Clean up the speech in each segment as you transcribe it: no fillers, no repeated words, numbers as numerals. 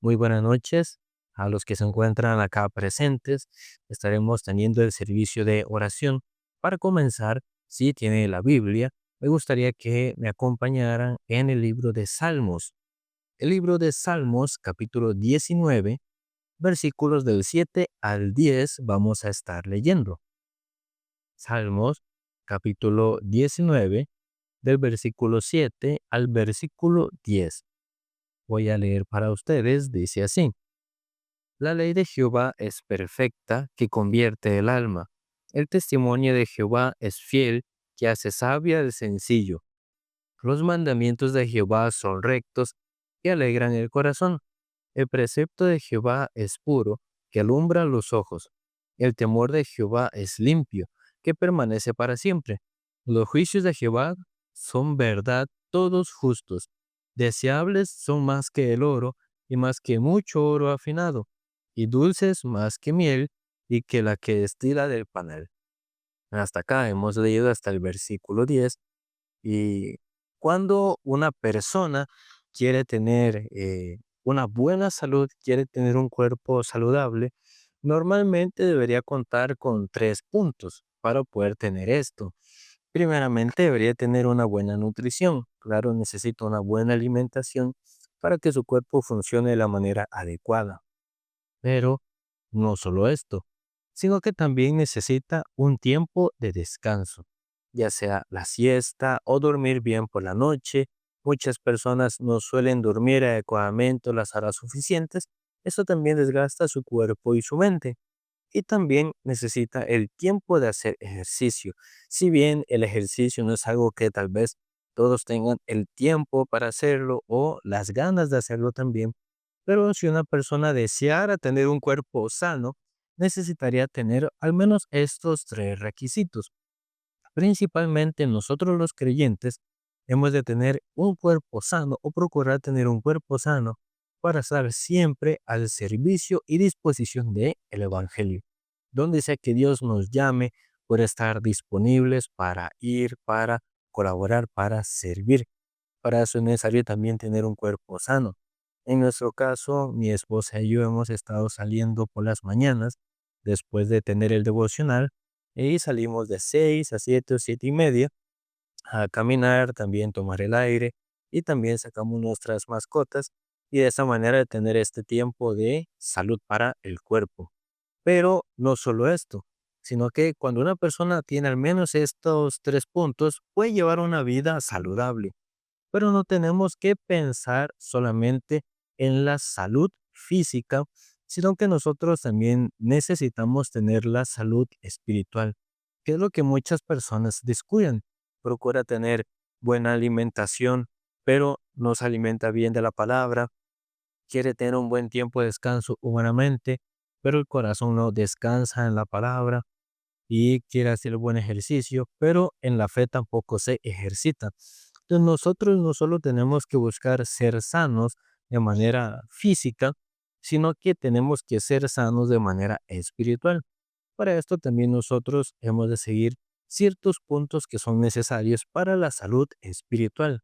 Muy buenas noches a los que se encuentran acá presentes. Estaremos teniendo el servicio de oración. Para comenzar, si tiene la Biblia, me gustaría que me acompañaran en el libro de Salmos. El libro de Salmos, capítulo 19, versículos del 7 al 10, vamos a estar leyendo. Salmos, capítulo 19, del versículo 7 al versículo 10. Voy a leer para ustedes, dice así. La ley de Jehová es perfecta, que convierte el alma. El testimonio de Jehová es fiel, que hace sabia al sencillo. Los mandamientos de Jehová son rectos, que alegran el corazón. El precepto de Jehová es puro, que alumbra los ojos. El temor de Jehová es limpio, que permanece para siempre. Los juicios de Jehová son verdad, todos justos. Deseables son más que el oro, y más que mucho oro afinado, y dulces más que miel, y que la que destila del panal. Hasta acá hemos leído hasta el versículo 10. Y cuando una persona quiere tener una buena salud, quiere tener un cuerpo saludable, normalmente debería contar con tres puntos para poder tener esto. Primeramente, debería tener una buena nutrición. Claro, necesita una buena alimentación para que su cuerpo funcione de la manera adecuada. Pero no solo esto, sino que también necesita un tiempo de descanso, ya sea la siesta o dormir bien por la noche. Muchas personas no suelen dormir adecuadamente las horas suficientes. Eso también desgasta su cuerpo y su mente. Y también necesita el tiempo de hacer ejercicio. Si bien el ejercicio no es algo que tal vez todos tengan el tiempo para hacerlo o las ganas de hacerlo también, pero si una persona deseara tener un cuerpo sano, necesitaría tener al menos estos tres requisitos. Principalmente nosotros los creyentes hemos de tener un cuerpo sano o procurar tener un cuerpo sano para estar siempre al servicio y disposición del Evangelio. Donde sea que Dios nos llame, por estar disponibles para ir, para colaborar, para servir. Para eso es necesario también tener un cuerpo sano. En nuestro caso, mi esposa y yo hemos estado saliendo por las mañanas después de tener el devocional y salimos de 6 a 7 o 7 y media a caminar, también tomar el aire y también sacamos nuestras mascotas y de esa manera tener este tiempo de salud para el cuerpo. Pero no solo esto, sino que cuando una persona tiene al menos estos tres puntos, puede llevar una vida saludable. Pero no tenemos que pensar solamente en la salud física, sino que nosotros también necesitamos tener la salud espiritual, que es lo que muchas personas descuidan. Procura tener buena alimentación, pero no se alimenta bien de la palabra, quiere tener un buen tiempo de descanso humanamente, pero el corazón no descansa en la palabra y quiere hacer buen ejercicio, pero en la fe tampoco se ejercita. Entonces nosotros no solo tenemos que buscar ser sanos de manera física, sino que tenemos que ser sanos de manera espiritual. Para esto también nosotros hemos de seguir ciertos puntos que son necesarios para la salud espiritual.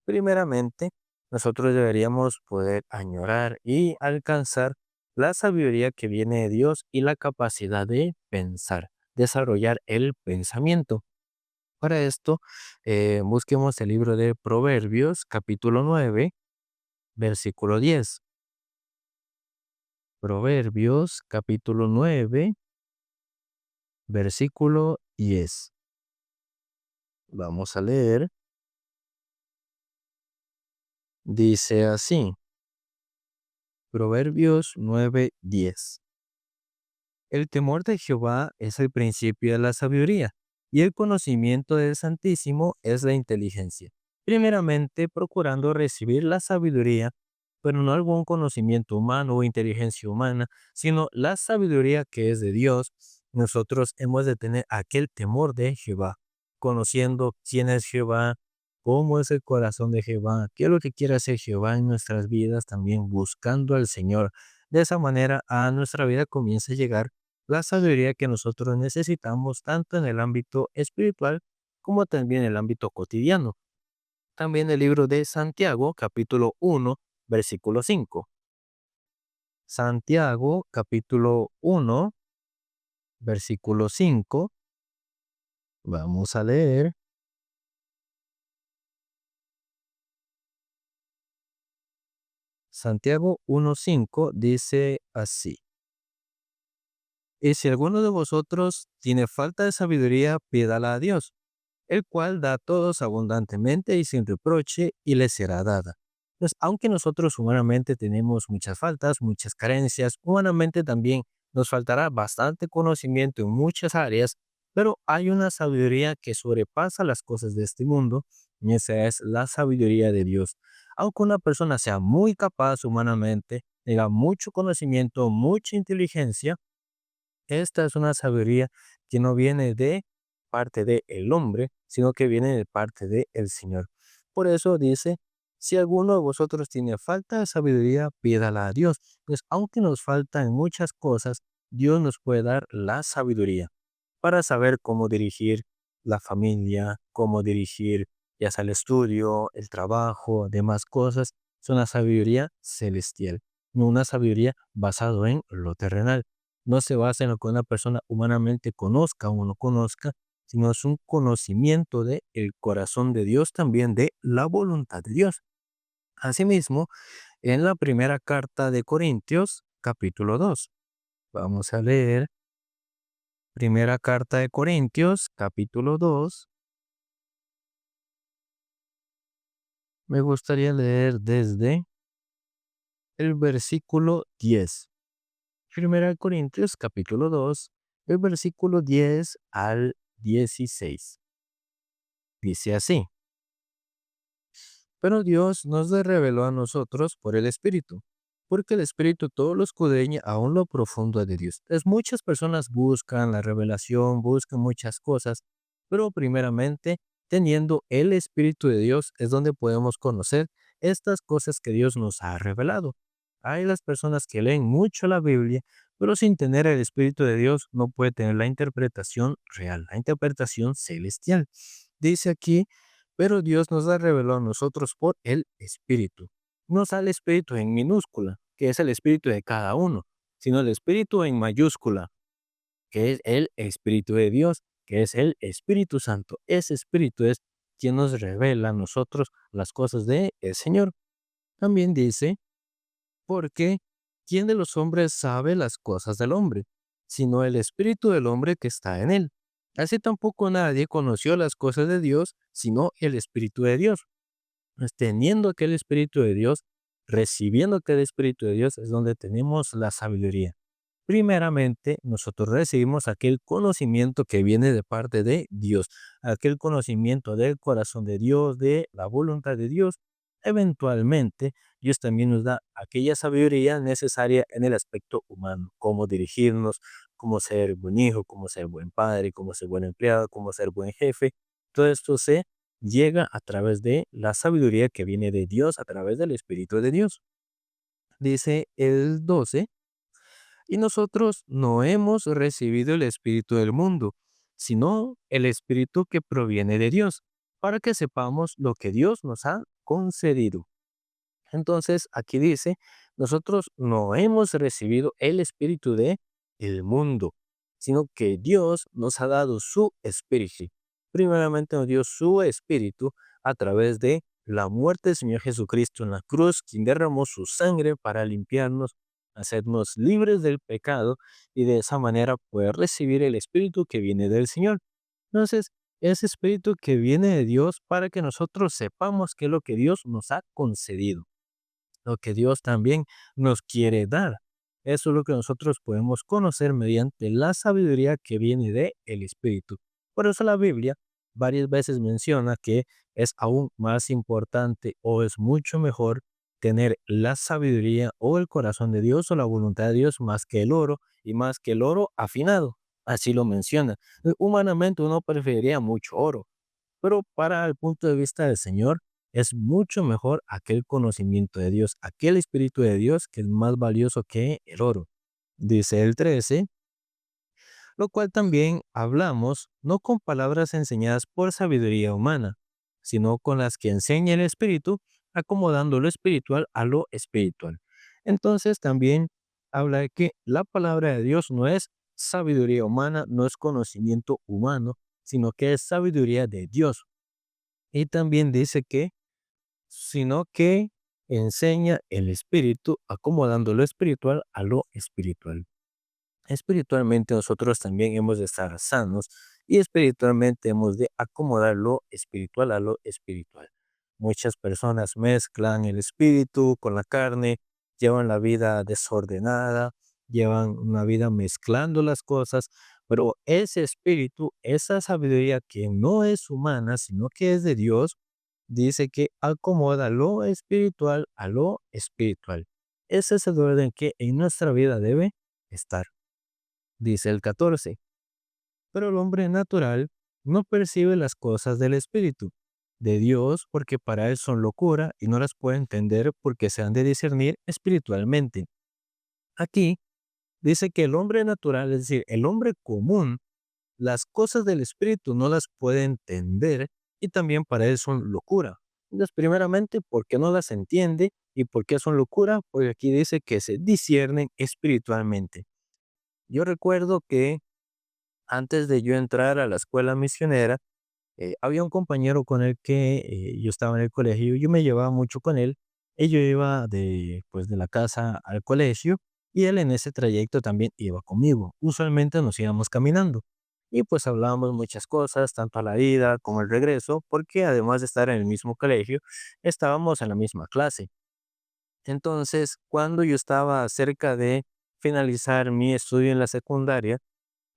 Primeramente, nosotros deberíamos poder añorar y alcanzar la sabiduría que viene de Dios y la capacidad de pensar, desarrollar el pensamiento. Para esto, busquemos el libro de Proverbios, capítulo 9, versículo 10. Proverbios, capítulo 9, versículo 10. Vamos a leer. Dice así, Proverbios 9:10. El temor de Jehová es el principio de la sabiduría, y el conocimiento del Santísimo es la inteligencia. Primeramente, procurando recibir la sabiduría, pero no algún conocimiento humano o inteligencia humana, sino la sabiduría que es de Dios. Nosotros hemos de tener aquel temor de Jehová, conociendo quién es Jehová, cómo es el corazón de Jehová, qué es lo que quiere hacer Jehová en nuestras vidas, también buscando al Señor. De esa manera a nuestra vida comienza a llegar la sabiduría que nosotros necesitamos tanto en el ámbito espiritual como también en el ámbito cotidiano. También el libro de Santiago, capítulo 1, versículo 5. Santiago capítulo 1, versículo 5. Vamos a leer. Santiago 1:5 dice así: Y si alguno de vosotros tiene falta de sabiduría, pídala a Dios, el cual da a todos abundantemente y sin reproche, y les será dada. Pues aunque nosotros humanamente tenemos muchas faltas, muchas carencias, humanamente también nos faltará bastante conocimiento en muchas áreas, pero hay una sabiduría que sobrepasa las cosas de este mundo, y esa es la sabiduría de Dios. Aunque una persona sea muy capaz humanamente, tenga mucho conocimiento, mucha inteligencia, esta es una sabiduría que no viene de parte del hombre, sino que viene de parte del Señor. Por eso dice, si alguno de vosotros tiene falta de sabiduría, pídala a Dios. Pues aunque nos faltan muchas cosas, Dios nos puede dar la sabiduría para saber cómo dirigir la familia, cómo dirigir ya sea el estudio, el trabajo, demás cosas. Es una sabiduría celestial, no una sabiduría basada en lo terrenal. No se basa en lo que una persona humanamente conozca o no conozca, sino es un conocimiento de el corazón de Dios, también de la voluntad de Dios. Asimismo, en la primera carta de Corintios, capítulo 2, vamos a leer primera carta de Corintios, capítulo 2. Me gustaría leer desde el versículo 10. Primera Corintios, capítulo 2, el versículo 10 al 16. Dice así: Pero Dios nos le reveló a nosotros por el Espíritu, porque el Espíritu todo lo escudriña aún lo profundo de Dios. Entonces, muchas personas buscan la revelación, buscan muchas cosas, pero primeramente, teniendo el Espíritu de Dios, es donde podemos conocer estas cosas que Dios nos ha revelado. Hay las personas que leen mucho la Biblia, pero sin tener el Espíritu de Dios no puede tener la interpretación real, la interpretación celestial. Dice aquí, pero Dios nos la reveló a nosotros por el Espíritu. No sale el Espíritu en minúscula, que es el Espíritu de cada uno, sino el Espíritu en mayúscula, que es el Espíritu de Dios, que es el Espíritu Santo. Ese Espíritu es quien nos revela a nosotros las cosas del Señor. También dice, porque ¿quién de los hombres sabe las cosas del hombre, sino el Espíritu del hombre que está en él? Así tampoco nadie conoció las cosas de Dios, sino el Espíritu de Dios. Pues, teniendo aquel Espíritu de Dios, recibiendo aquel Espíritu de Dios, es donde tenemos la sabiduría. Primeramente, nosotros recibimos aquel conocimiento que viene de parte de Dios, aquel conocimiento del corazón de Dios, de la voluntad de Dios. Eventualmente, Dios también nos da aquella sabiduría necesaria en el aspecto humano, cómo dirigirnos, cómo ser buen hijo, cómo ser buen padre, cómo ser buen empleado, cómo ser buen jefe. Todo esto se llega a través de la sabiduría que viene de Dios, a través del Espíritu de Dios. Dice el 12, y nosotros no hemos recibido el Espíritu del mundo, sino el Espíritu que proviene de Dios, para que sepamos lo que Dios nos ha concedido. Entonces, aquí dice, nosotros no hemos recibido el espíritu de el mundo, sino que Dios nos ha dado su espíritu. Primeramente nos dio su espíritu a través de la muerte del Señor Jesucristo en la cruz, quien derramó su sangre para limpiarnos, hacernos libres del pecado y de esa manera poder recibir el espíritu que viene del Señor. Entonces, ese espíritu que viene de Dios para que nosotros sepamos qué es lo que Dios nos ha concedido, lo que Dios también nos quiere dar. Eso es lo que nosotros podemos conocer mediante la sabiduría que viene de el Espíritu. Por eso la Biblia varias veces menciona que es aún más importante o es mucho mejor tener la sabiduría o el corazón de Dios o la voluntad de Dios más que el oro y más que el oro afinado. Así lo menciona. Humanamente uno preferiría mucho oro, pero para el punto de vista del Señor, es mucho mejor aquel conocimiento de Dios, aquel Espíritu de Dios que es más valioso que el oro. Dice el 13, lo cual también hablamos no con palabras enseñadas por sabiduría humana, sino con las que enseña el Espíritu, acomodando lo espiritual a lo espiritual. Entonces también habla de que la palabra de Dios no es sabiduría humana, no es conocimiento humano, sino que es sabiduría de Dios. Y también dice que, sino que enseña el espíritu, acomodando lo espiritual a lo espiritual. Espiritualmente nosotros también hemos de estar sanos y espiritualmente hemos de acomodar lo espiritual a lo espiritual. Muchas personas mezclan el espíritu con la carne, llevan la vida desordenada, llevan una vida mezclando las cosas, pero ese espíritu, esa sabiduría que no es humana, sino que es de Dios, dice que acomoda lo espiritual a lo espiritual. Ese es el orden que en nuestra vida debe estar. Dice el 14, pero el hombre natural no percibe las cosas del Espíritu de Dios porque para él son locura y no las puede entender porque se han de discernir espiritualmente. Aquí dice que el hombre natural, es decir, el hombre común, las cosas del Espíritu no las puede entender y también para él son locura. Entonces, primeramente, ¿por qué no las entiende? ¿Y por qué son locura? Porque aquí dice que se disciernen espiritualmente. Yo recuerdo que antes de yo entrar a la escuela misionera, había un compañero con el que yo estaba en el colegio, yo me llevaba mucho con él, y yo iba pues, de la casa al colegio, y él en ese trayecto también iba conmigo. Usualmente nos íbamos caminando, y pues hablábamos muchas cosas, tanto a la ida como al regreso, porque además de estar en el mismo colegio, estábamos en la misma clase. Entonces, cuando yo estaba cerca de finalizar mi estudio en la secundaria,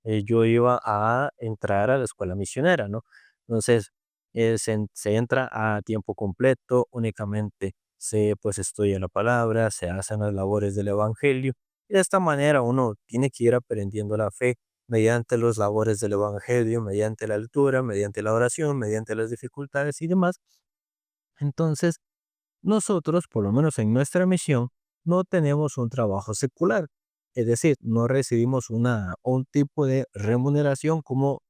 yo iba a entrar a la escuela misionera, ¿no? Entonces, se entra a tiempo completo, únicamente se pues estudia la palabra, se hacen las labores del evangelio, y de esta manera uno tiene que ir aprendiendo la fe mediante las labores del evangelio, mediante la lectura, mediante la oración, mediante las dificultades y demás. Entonces, nosotros, por lo menos en nuestra misión, no tenemos un trabajo secular, es decir, no recibimos un tipo de remuneración como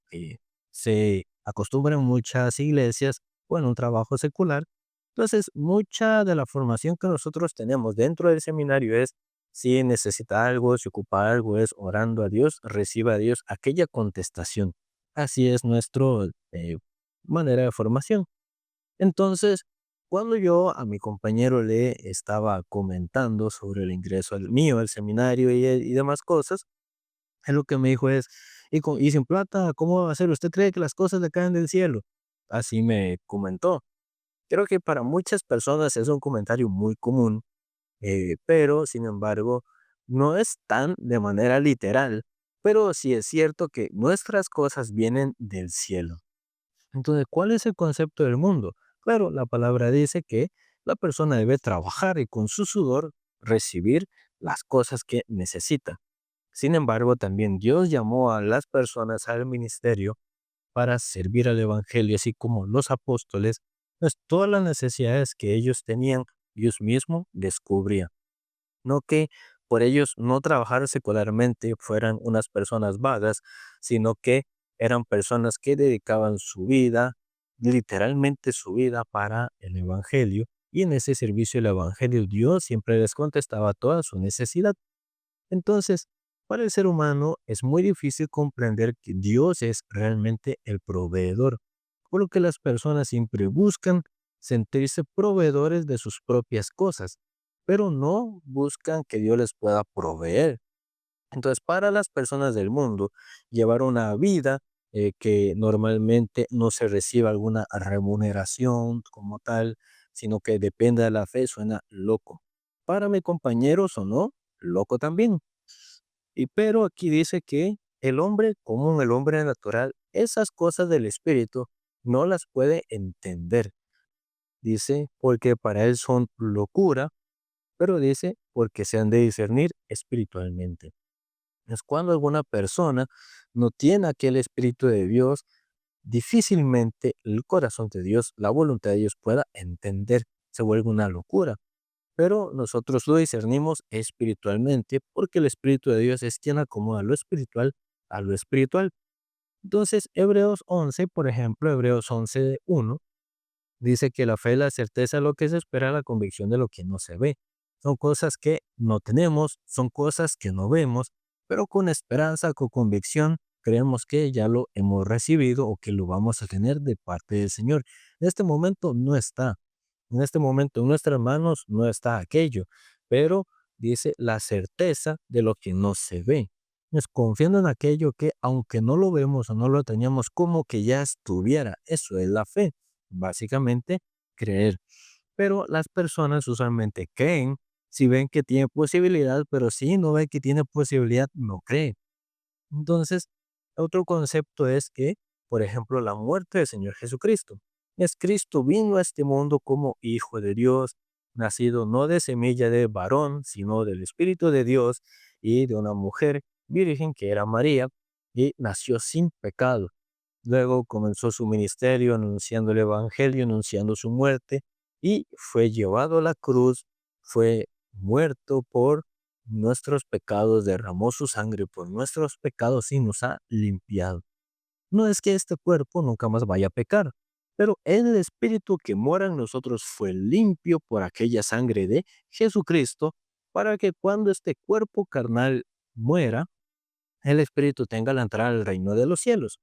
se acostumbra en muchas iglesias o en un trabajo secular. Entonces, mucha de la formación que nosotros tenemos dentro del seminario es, si necesita algo, si ocupa algo, es orando a Dios, reciba a Dios aquella contestación. Así es nuestra manera de formación. Entonces, cuando yo a mi compañero le estaba comentando sobre el ingreso al mío, al seminario y demás cosas, él lo que me dijo es, y sin plata, ¿cómo va a ser? ¿Usted cree que las cosas le caen del cielo? Así me comentó. Creo que para muchas personas es un comentario muy común, pero sin embargo, no es tan de manera literal, pero sí es cierto que nuestras cosas vienen del cielo. Entonces, ¿cuál es el concepto del mundo? Claro, la palabra dice que la persona debe trabajar y con su sudor recibir las cosas que necesita. Sin embargo, también Dios llamó a las personas al ministerio para servir al Evangelio, así como los apóstoles, pues todas las necesidades que ellos tenían, Dios mismo descubría. No que por ellos no trabajar secularmente fueran unas personas vagas, sino que eran personas que dedicaban su vida, literalmente su vida, para el Evangelio. Y en ese servicio del Evangelio Dios siempre les contestaba toda su necesidad. Entonces, para el ser humano es muy difícil comprender que Dios es realmente el proveedor, por lo que las personas siempre buscan sentirse proveedores de sus propias cosas, pero no buscan que Dios les pueda proveer. Entonces, para las personas del mundo, llevar una vida que normalmente no se reciba alguna remuneración como tal, sino que dependa de la fe, suena loco. Para mi compañero sonó loco también. Y pero aquí dice que el hombre común, el hombre natural, esas cosas del espíritu no las puede entender. Dice, porque para él son locura, pero dice, porque se han de discernir espiritualmente. Es cuando alguna persona no tiene aquel espíritu de Dios, difícilmente el corazón de Dios, la voluntad de Dios pueda entender, se vuelve una locura. Pero nosotros lo discernimos espiritualmente porque el Espíritu de Dios es quien acomoda lo espiritual a lo espiritual. Entonces, Hebreos 11, por ejemplo, Hebreos 11:1, dice que la fe es la certeza de lo que se espera, la convicción de lo que no se ve. son cosas que no tenemos, son cosas que no vemos, pero con esperanza, con convicción, creemos que ya lo hemos recibido o que lo vamos a tener de parte del Señor. En este momento no está. En este momento en nuestras manos no está aquello, pero dice la certeza de lo que no se ve. Es confiando en aquello que aunque no lo vemos o no lo teníamos, como que ya estuviera. Eso es la fe. Básicamente, creer. Pero las personas usualmente creen si ven que tiene posibilidad, pero si no ven que tiene posibilidad, no creen. Entonces, otro concepto es que, por ejemplo, la muerte del Señor Jesucristo. Es Cristo vino a este mundo como Hijo de Dios, nacido no de semilla de varón, sino del Espíritu de Dios y de una mujer virgen que era María, y nació sin pecado. Luego comenzó su ministerio anunciando el Evangelio, anunciando su muerte, y fue llevado a la cruz, fue muerto por nuestros pecados, derramó su sangre por nuestros pecados y nos ha limpiado. No es que este cuerpo nunca más vaya a pecar, pero el espíritu que mora en nosotros fue limpio por aquella sangre de Jesucristo, para que cuando este cuerpo carnal muera, el espíritu tenga la entrada al reino de los cielos.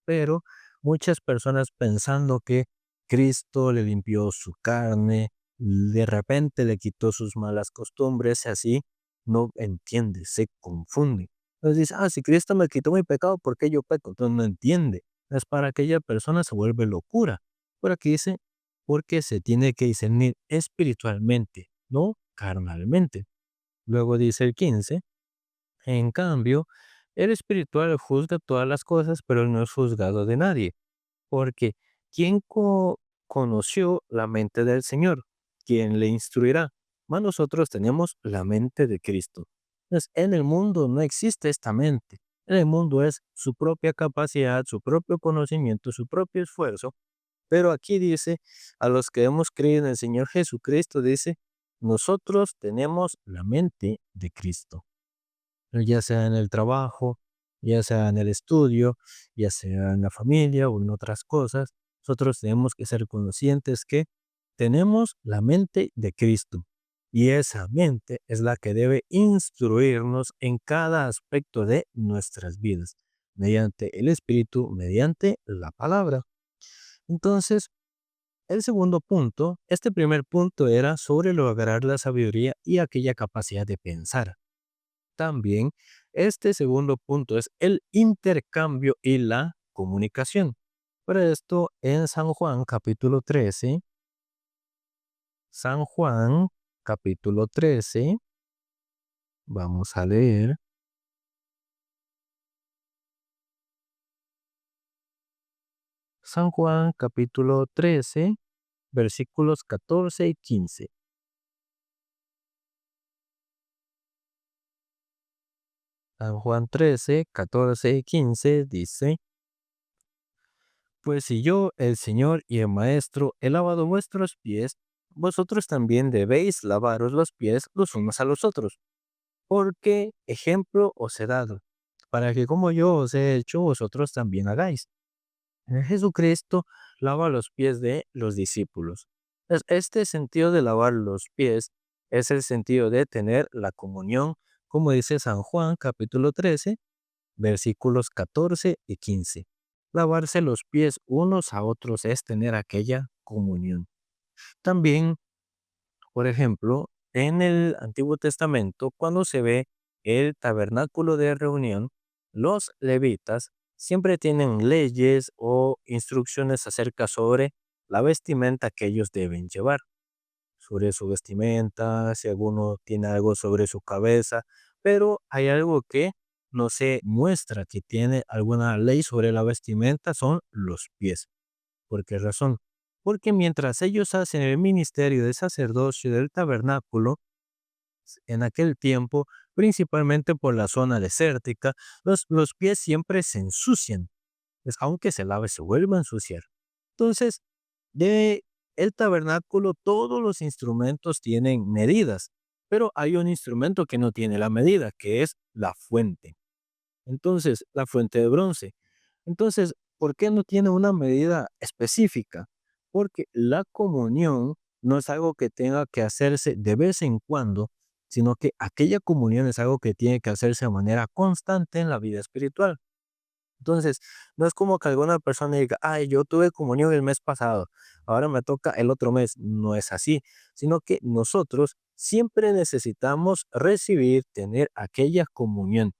Pero muchas personas pensando que Cristo le limpió su carne, de repente le quitó sus malas costumbres, y así no entiende, se confunde. Entonces dice, si Cristo me quitó mi pecado, ¿por qué yo peco? Entonces no entiende. Es para aquella persona se vuelve locura. Por aquí dice, porque se tiene que discernir espiritualmente, no carnalmente. Luego dice el 15, en cambio, el espiritual juzga todas las cosas, pero no es juzgado de nadie, porque ¿quién conoció la mente del Señor? ¿Quién le instruirá? Mas nosotros tenemos la mente de Cristo. Entonces, en el mundo no existe esta mente. En el mundo es su propia capacidad, su propio conocimiento, su propio esfuerzo. Pero aquí dice, a los que hemos creído en el Señor Jesucristo, dice, nosotros tenemos la mente de Cristo, ya sea en el trabajo, ya sea en el estudio, ya sea en la familia o en otras cosas. Nosotros tenemos que ser conscientes que tenemos la mente de Cristo, y esa mente es la que debe instruirnos en cada aspecto de nuestras vidas, mediante el Espíritu, mediante la palabra. Entonces, el segundo punto, este primer punto era sobre lograr la sabiduría y aquella capacidad de pensar. También este segundo punto es el intercambio y la comunicación. Para esto en San Juan capítulo 13, San Juan capítulo 13, vamos a leer San Juan capítulo 13, versículos 14 y 15. San Juan 13, 14 y 15 dice, pues si yo, el Señor y el Maestro, he lavado vuestros pies, vosotros también debéis lavaros los pies los unos a los otros. Porque ejemplo os he dado, para que como yo os he hecho, vosotros también hagáis. Jesucristo lava los pies de los discípulos. Este sentido de lavar los pies es el sentido de tener la comunión, como dice San Juan capítulo 13, versículos 14 y 15. Lavarse los pies unos a otros es tener aquella comunión. También, por ejemplo, en el Antiguo Testamento, cuando se ve el tabernáculo de reunión, los levitas siempre tienen leyes o instrucciones acerca sobre la vestimenta que ellos deben llevar, sobre su vestimenta, si alguno tiene algo sobre su cabeza, pero hay algo que no se muestra que tiene alguna ley sobre la vestimenta, son los pies. ¿Por qué razón? Porque mientras ellos hacen el ministerio de sacerdocio del tabernáculo, en aquel tiempo, principalmente por la zona desértica, los pies siempre se ensucian. Aunque se lave, se vuelve a ensuciar. Entonces, de el tabernáculo, todos los instrumentos tienen medidas, pero hay un instrumento que no tiene la medida, que es la fuente. Entonces, la fuente de bronce. Entonces, ¿por qué no tiene una medida específica? Porque la comunión no es algo que tenga que hacerse de vez en cuando, sino que aquella comunión es algo que tiene que hacerse de manera constante en la vida espiritual. Entonces, no es como que alguna persona diga, ay, yo tuve comunión el mes pasado, ahora me toca el otro mes. No es así, sino que nosotros siempre necesitamos recibir, tener aquella comunión.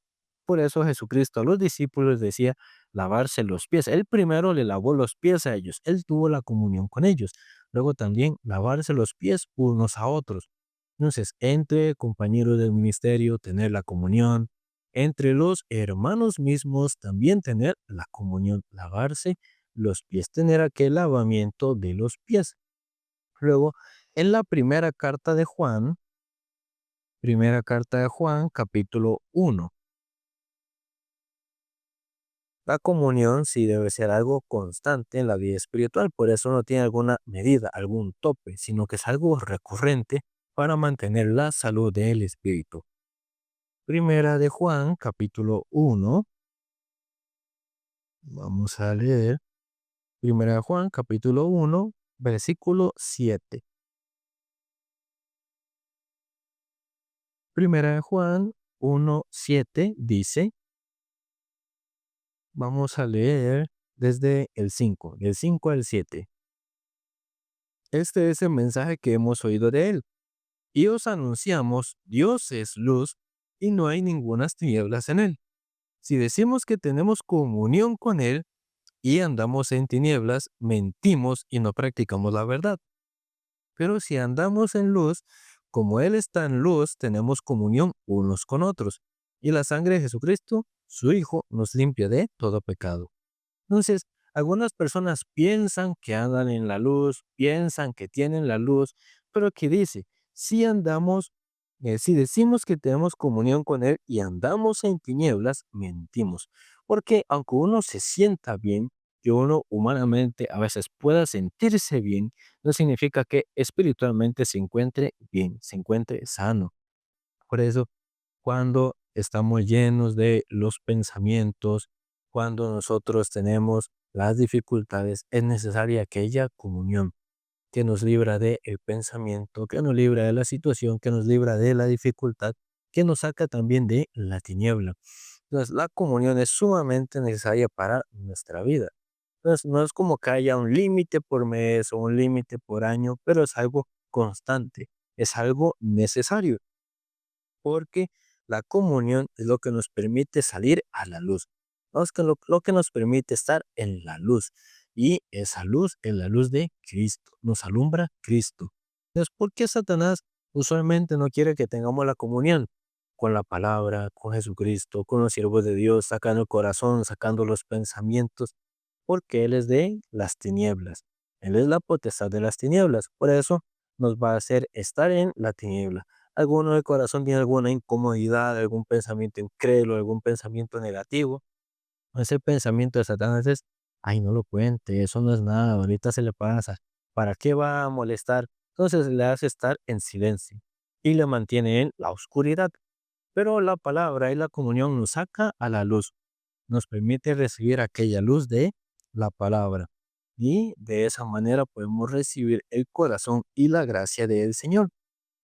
Por eso Jesucristo a los discípulos decía lavarse los pies. Él primero le lavó los pies a ellos, él tuvo la comunión con ellos. Luego también lavarse los pies unos a otros. Entonces, entre compañeros del ministerio, tener la comunión, entre los hermanos mismos también tener la comunión, lavarse los pies, tener aquel lavamiento de los pies. Luego, en la primera carta de Juan, capítulo 1, la comunión sí debe ser algo constante en la vida espiritual, por eso no tiene alguna medida, algún tope, sino que es algo recurrente para mantener la salud del espíritu. Primera de Juan, capítulo 1, vamos a leer. Primera de Juan, capítulo 1, versículo 7. Primera de Juan 1:7 dice, vamos a leer desde el 5, del 5 al 7. Este es el mensaje que hemos oído de él. Y os anunciamos, Dios es luz y no hay ningunas tinieblas en él. Si decimos que tenemos comunión con él y andamos en tinieblas, mentimos y no practicamos la verdad. Pero si andamos en luz, como él está en luz, tenemos comunión unos con otros. Y la sangre de Jesucristo, su Hijo, nos limpia de todo pecado. Entonces, algunas personas piensan que andan en la luz, piensan que tienen la luz, pero aquí dice, si andamos, si decimos que tenemos comunión con Él y andamos en tinieblas, mentimos. Porque aunque uno se sienta bien, que uno humanamente a veces pueda sentirse bien, no significa que espiritualmente se encuentre bien, se encuentre sano. Por eso cuando estamos llenos de los pensamientos, cuando nosotros tenemos las dificultades, es necesaria aquella comunión que nos libra del pensamiento, que nos libra de la situación, que nos libra de la dificultad, que nos saca también de la tiniebla. Entonces, la comunión es sumamente necesaria para nuestra vida. Entonces, no es como que haya un límite por mes o un límite por año, pero es algo constante, es algo necesario porque la comunión es lo que nos permite salir a la luz, ¿no? Es que lo que nos permite estar en la luz. Y esa luz es la luz de Cristo, nos alumbra Cristo. Entonces, ¿por qué Satanás usualmente no quiere que tengamos la comunión? Con la palabra, con Jesucristo, con los siervos de Dios, sacando el corazón, sacando los pensamientos, porque Él es de las tinieblas. Él es la potestad de las tinieblas. Por eso nos va a hacer estar en la tiniebla. Alguno del corazón tiene alguna incomodidad, algún pensamiento incrédulo, algún pensamiento negativo. Ese pensamiento de Satanás es, ay, no lo cuente, eso no es nada, ahorita se le pasa. ¿Para qué va a molestar? Entonces le hace estar en silencio y le mantiene en la oscuridad. Pero la palabra y la comunión nos saca a la luz, nos permite recibir aquella luz de la palabra. Y de esa manera podemos recibir el corazón y la gracia del Señor.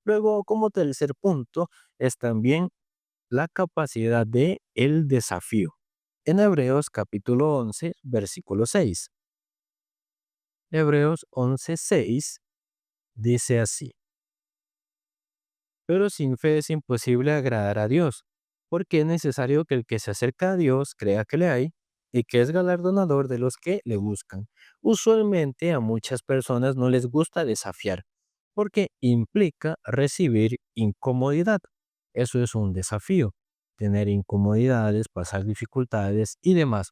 Luego, como tercer punto, es también la capacidad de el desafío. En Hebreos capítulo 11, versículo 6. Hebreos 11:6 dice así: pero sin fe es imposible agradar a Dios, porque es necesario que el que se acerca a Dios crea que le hay y que es galardonador de los que le buscan. Usualmente a muchas personas no les gusta desafiar, porque implica recibir incomodidad. Eso es un desafío, tener incomodidades, pasar dificultades y demás.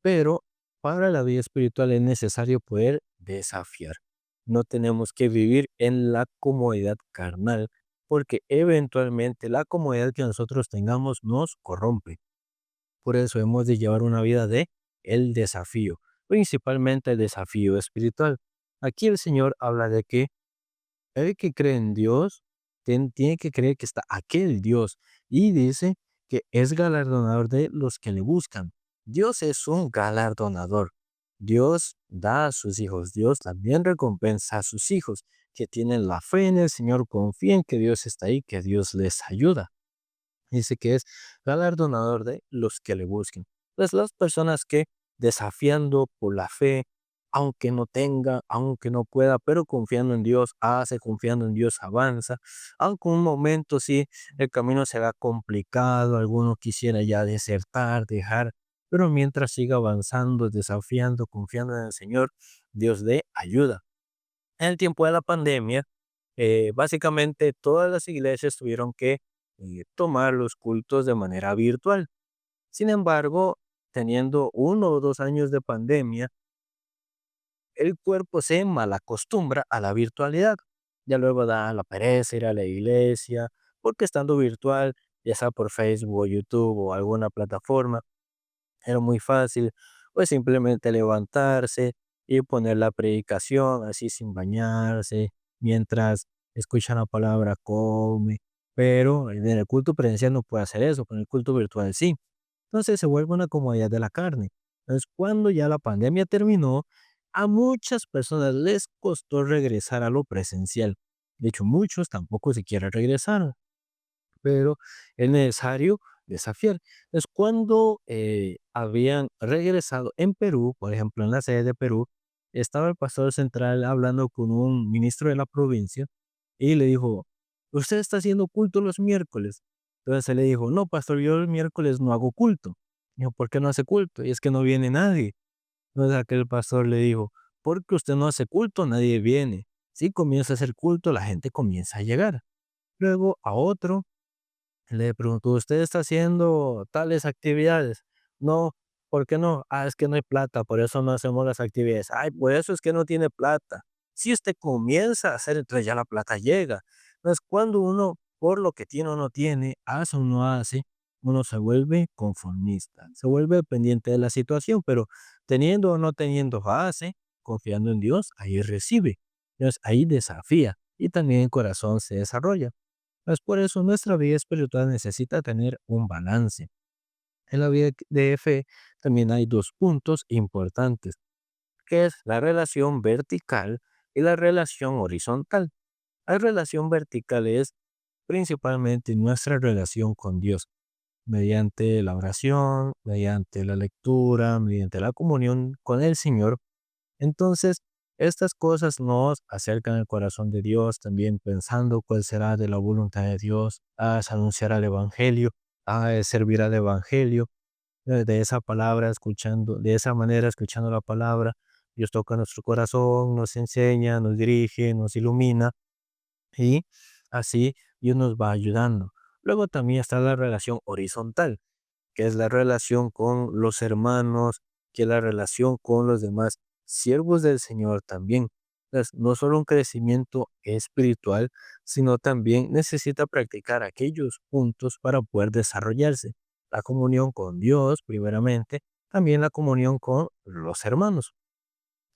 Pero para la vida espiritual es necesario poder desafiar. No tenemos que vivir en la comodidad carnal, porque eventualmente la comodidad que nosotros tengamos nos corrompe. Por eso hemos de llevar una vida de el desafío, principalmente el desafío espiritual. Aquí el Señor habla de que el que cree en Dios tiene que creer que está aquel Dios y dice que es galardonador de los que le buscan. Dios es un galardonador. Dios da a sus hijos, Dios también recompensa a sus hijos que tienen la fe en el Señor, confíen que Dios está ahí, que Dios les ayuda. Dice que es galardonador de los que le busquen. Pues las personas que desafiando por la fe, aunque no tenga, aunque no pueda, pero confiando en Dios, hace, confiando en Dios, avanza. Aunque un momento sí, el camino será complicado, alguno quisiera ya desertar, dejar, pero mientras siga avanzando, desafiando, confiando en el Señor, Dios le ayuda. En el tiempo de la pandemia, básicamente todas las iglesias tuvieron que tomar los cultos de manera virtual. Sin embargo, teniendo 1 o 2 años de pandemia, el cuerpo se malacostumbra a la virtualidad. Ya luego da la pereza ir a la iglesia, porque estando virtual, ya sea por Facebook o YouTube o alguna plataforma, era muy fácil, pues simplemente levantarse y poner la predicación así sin bañarse, mientras escuchan la palabra, come, pero en el culto presencial no puede hacer eso, con el culto virtual sí. Entonces se vuelve una comodidad de la carne. Entonces, cuando ya la pandemia terminó, a muchas personas les costó regresar a lo presencial. De hecho, muchos tampoco se quieren regresar, pero es necesario desafiar. Es cuando habían regresado en Perú, por ejemplo, en la sede de Perú, estaba el pastor central hablando con un ministro de la provincia y le dijo, ¿usted está haciendo culto los miércoles? Entonces él le dijo, no, pastor, yo el miércoles no hago culto. Dijo, ¿por qué no hace culto? Y es que no viene nadie. Entonces aquel pastor le dijo, porque usted no hace culto, nadie viene. Si comienza a hacer culto, la gente comienza a llegar. Luego a otro le preguntó, ¿usted está haciendo tales actividades? No, ¿por qué no? Ah, es que no hay plata, por eso no hacemos las actividades. Ay, por eso es que no tiene plata. Si usted comienza a hacer, entonces ya la plata llega. Entonces, cuando uno, por lo que tiene o no tiene, hace o no hace, uno se vuelve conformista, se vuelve pendiente de la situación, pero teniendo o no teniendo, hace, confiando en Dios, ahí recibe. Entonces, ahí desafía y también el corazón se desarrolla. Es por eso nuestra vida espiritual necesita tener un balance. En la vida de fe también hay dos puntos importantes, que es la relación vertical y la relación horizontal. La relación vertical es principalmente nuestra relación con Dios, mediante la oración, mediante la lectura, mediante la comunión con el Señor. Entonces, estas cosas nos acercan al corazón de Dios, también pensando cuál será de la voluntad de Dios, anunciar al Evangelio, servir al Evangelio, de esa palabra, escuchando, de esa manera, escuchando la palabra, Dios toca nuestro corazón, nos enseña, nos dirige, nos ilumina y así Dios nos va ayudando. Luego también está la relación horizontal, que es la relación con los hermanos, que es la relación con los demás siervos del Señor también. Entonces, no solo un crecimiento espiritual, sino también necesita practicar aquellos puntos para poder desarrollarse. La comunión con Dios, primeramente, también la comunión con los hermanos.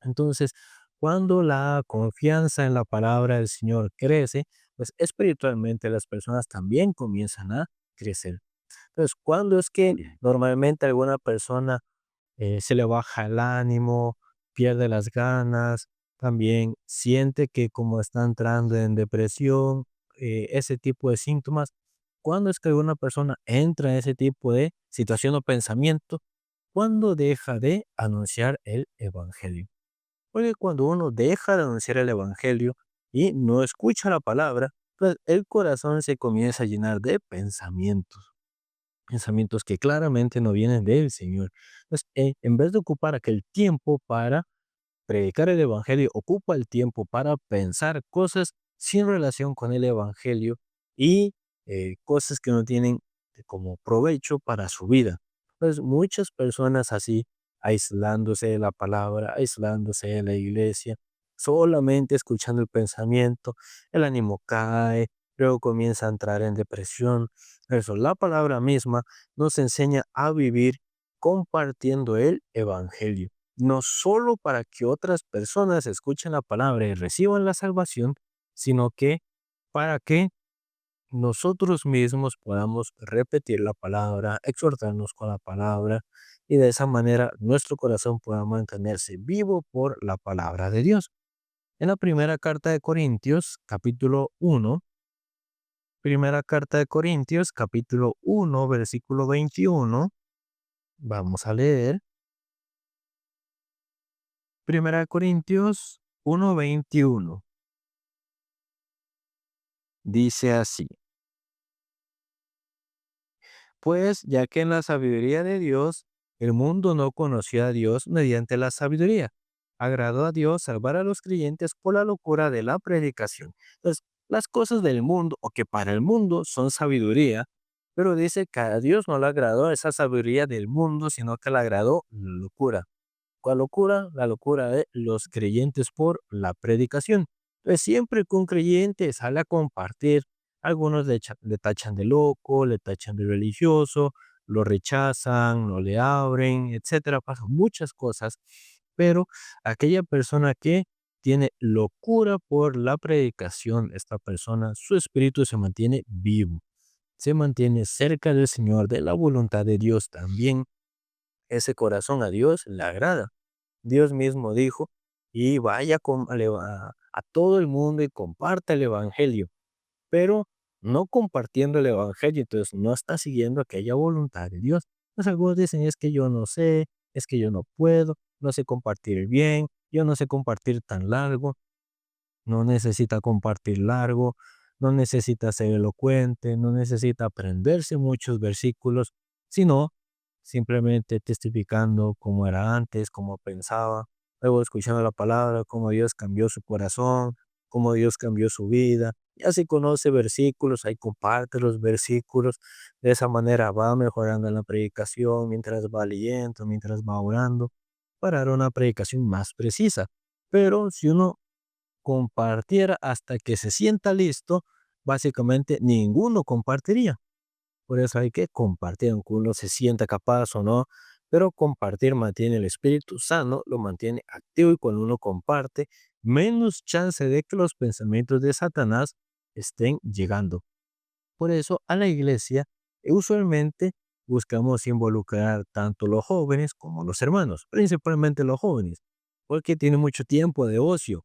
Entonces, cuando la confianza en la palabra del Señor crece, pues espiritualmente las personas también comienzan a crecer. Entonces, ¿cuándo es que normalmente alguna persona se le baja el ánimo, pierde las ganas, también siente que como está entrando en depresión, ese tipo de síntomas? ¿Cuándo es que alguna persona entra en ese tipo de situación o pensamiento? ¿Cuándo deja de anunciar el evangelio? Porque cuando uno deja de anunciar el evangelio y no escucha la palabra, pues el corazón se comienza a llenar de pensamientos. Pensamientos que claramente no vienen del Señor. Entonces, en vez de ocupar aquel tiempo para predicar el evangelio, ocupa el tiempo para pensar cosas sin relación con el evangelio y cosas que no tienen como provecho para su vida. Pues muchas personas así, aislándose de la palabra, aislándose de la iglesia, solamente escuchando el pensamiento, el ánimo cae, luego comienza a entrar en depresión. Eso, la palabra misma nos enseña a vivir compartiendo el evangelio, no solo para que otras personas escuchen la palabra y reciban la salvación, sino que para que nosotros mismos podamos repetir la palabra, exhortarnos con la palabra y de esa manera nuestro corazón pueda mantenerse vivo por la palabra de Dios. En la primera carta de Corintios, capítulo 1, primera carta de Corintios, capítulo 1, versículo 21, vamos a leer. Primera de Corintios 1:21. Dice así: pues ya que en la sabiduría de Dios el mundo no conoció a Dios mediante la sabiduría, agradó a Dios salvar a los creyentes por la locura de la predicación. Entonces, las cosas del mundo o que para el mundo son sabiduría, pero dice que a Dios no le agradó esa sabiduría del mundo, sino que le agradó la locura. ¿Cuál locura? La locura de los creyentes por la predicación. Entonces, siempre que un creyente sale a compartir, algunos le tachan de loco, le tachan de religioso, lo rechazan, no le abren, etcétera. Pasan muchas cosas, pero aquella persona que tiene locura por la predicación, esta persona, su espíritu se mantiene vivo, se mantiene cerca del Señor, de la voluntad de Dios también. Ese corazón a Dios le agrada. Dios mismo dijo, y vaya a todo el mundo y comparta el evangelio, pero no compartiendo el evangelio, entonces no está siguiendo aquella voluntad de Dios. Pues algunos dicen, es que yo no sé, es que yo no puedo, no sé compartir bien, yo no sé compartir tan largo. No necesita compartir largo, no necesita ser elocuente, no necesita aprenderse muchos versículos, sino simplemente testificando cómo era antes, cómo pensaba, luego escuchando la palabra, cómo Dios cambió su corazón, cómo Dios cambió su vida. Ya si conoce versículos, ahí comparte los versículos. De esa manera va mejorando en la predicación mientras va leyendo, mientras va orando, para dar una predicación más precisa. Pero si uno compartiera hasta que se sienta listo, básicamente ninguno compartiría. Por eso hay que compartir, aunque uno se sienta capaz o no, pero compartir mantiene el espíritu sano, lo mantiene activo y cuando uno comparte, menos chance de que los pensamientos de Satanás estén llegando. Por eso a la iglesia usualmente buscamos involucrar tanto los jóvenes como los hermanos, principalmente los jóvenes, porque tienen mucho tiempo de ocio.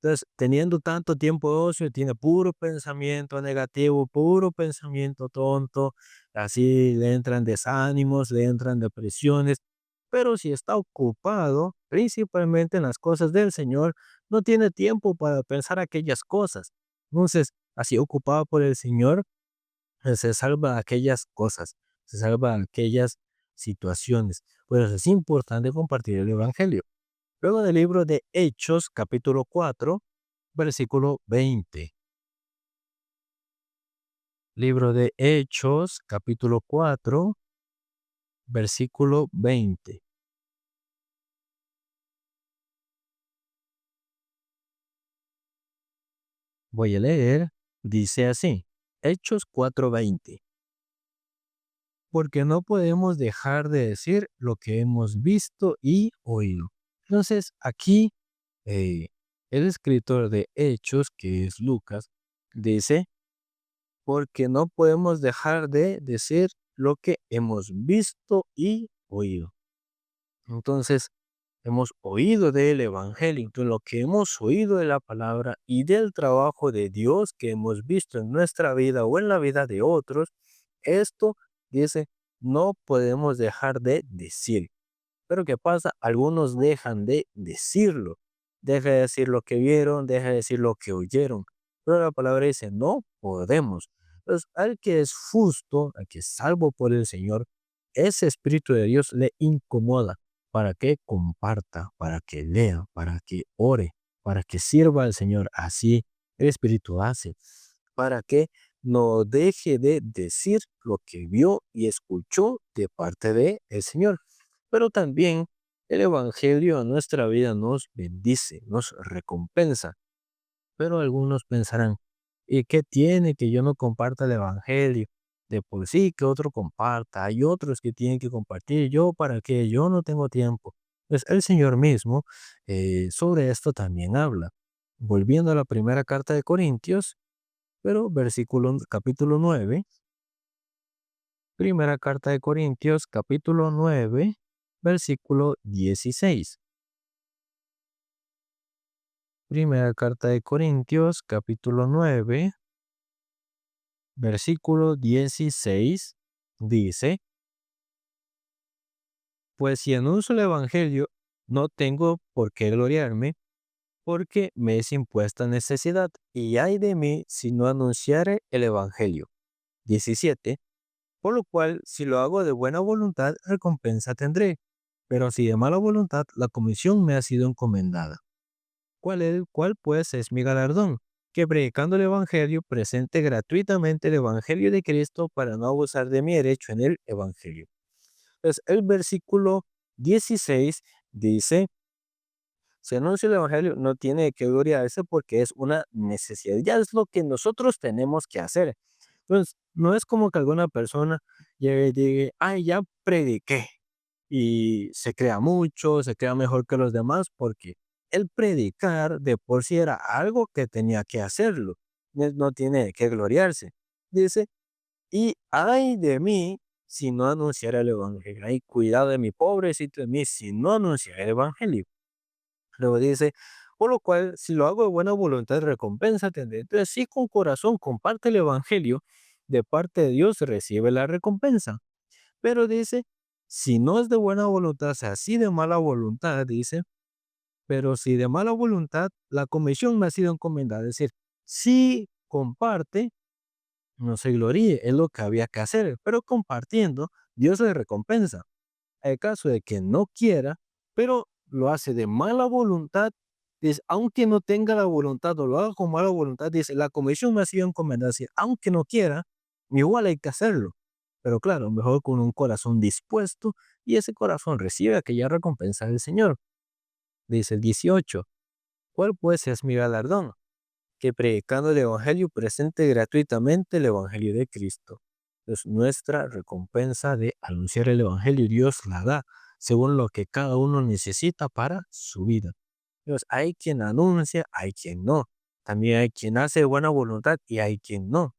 Entonces, teniendo tanto tiempo de ocio, tiene puro pensamiento negativo, puro pensamiento tonto, así le entran desánimos, le entran depresiones, pero si está ocupado principalmente en las cosas del Señor, no tiene tiempo para pensar aquellas cosas. Entonces, así ocupado por el Señor, se salva aquellas cosas, se salva aquellas situaciones. Por eso es importante compartir el Evangelio. Luego del libro de Hechos, capítulo 4, versículo 20. Libro de Hechos, capítulo 4, versículo 20. Voy a leer, dice así, Hechos 4:20. Porque no podemos dejar de decir lo que hemos visto y oído. Entonces, aquí eh, el escritor de Hechos, que es Lucas, dice, porque no podemos dejar de decir lo que hemos visto y oído. Entonces, hemos oído del Evangelio, entonces lo que hemos oído de la palabra y del trabajo de Dios que hemos visto en nuestra vida o en la vida de otros, esto dice, no podemos dejar de decir. Pero ¿qué pasa? Algunos dejan de decirlo. Deja de decir lo que vieron, deja de decir lo que oyeron. Pero la palabra dice, no podemos. Entonces, al que es justo, al que es salvo por el Señor, ese Espíritu de Dios le incomoda para que comparta, para que lea, para que ore, para que sirva al Señor. Así el Espíritu hace, para que no deje de decir lo que vio y escuchó de parte de el Señor. Pero también el Evangelio en nuestra vida nos bendice, nos recompensa. Pero algunos pensarán, ¿y qué tiene que yo no comparta el Evangelio? De por sí que otro comparta, hay otros que tienen que compartir, yo para qué, yo no tengo tiempo. Pues el Señor mismo sobre esto también habla. Volviendo a la primera carta de Corintios, pero capítulo 9, primera carta de Corintios, capítulo 9. versículo 16. Primera carta de Corintios, capítulo 9, versículo 16, dice: Pues si anuncio el evangelio, no tengo por qué gloriarme, porque me es impuesta necesidad, y ay de mí si no anunciare el evangelio. 17. Por lo cual, si lo hago de buena voluntad, recompensa tendré, pero si de mala voluntad, la comisión me ha sido encomendada. ¿Cuál pues es mi galardón? Que predicando el evangelio, presente gratuitamente el evangelio de Cristo para no abusar de mi derecho en el evangelio. Entonces, el versículo 16 dice: se anuncia el evangelio, no tiene que gloriarse porque es una necesidad. Ya es lo que nosotros tenemos que hacer. Entonces, no es como que alguna persona llegue y diga: ay, ya prediqué, y se crea mucho, se crea mejor que los demás, porque el predicar de por sí era algo que tenía que hacerlo. No tiene que gloriarse. Dice: y ay de mí si no anunciara el evangelio. Ay, cuidado de mi pobrecito de mí si no anunciara el evangelio. Luego dice: por lo cual, si lo hago de buena voluntad, recompensa tendré. Entonces, si con corazón comparte el evangelio, de parte de Dios recibe la recompensa. Pero dice: si no es de buena voluntad, o sea, si de mala voluntad, dice, pero si de mala voluntad, la comisión me ha sido encomendada. Es decir, si comparte, no se gloríe, es lo que había que hacer, pero compartiendo, Dios le recompensa. El caso de que no quiera, pero lo hace de mala voluntad, dice, aunque no tenga la voluntad o lo haga con mala voluntad, dice, la comisión me ha sido encomendada, dice, aunque no quiera, igual hay que hacerlo. Pero claro, mejor con un corazón dispuesto, y ese corazón recibe aquella recompensa del Señor. Dice el 18, ¿cuál pues es mi galardón? Que predicando el Evangelio presente gratuitamente el Evangelio de Cristo. Es nuestra recompensa de anunciar el Evangelio. Dios la da según lo que cada uno necesita para su vida. Dios, hay quien anuncia, hay quien no. También hay quien hace de buena voluntad y hay quien no.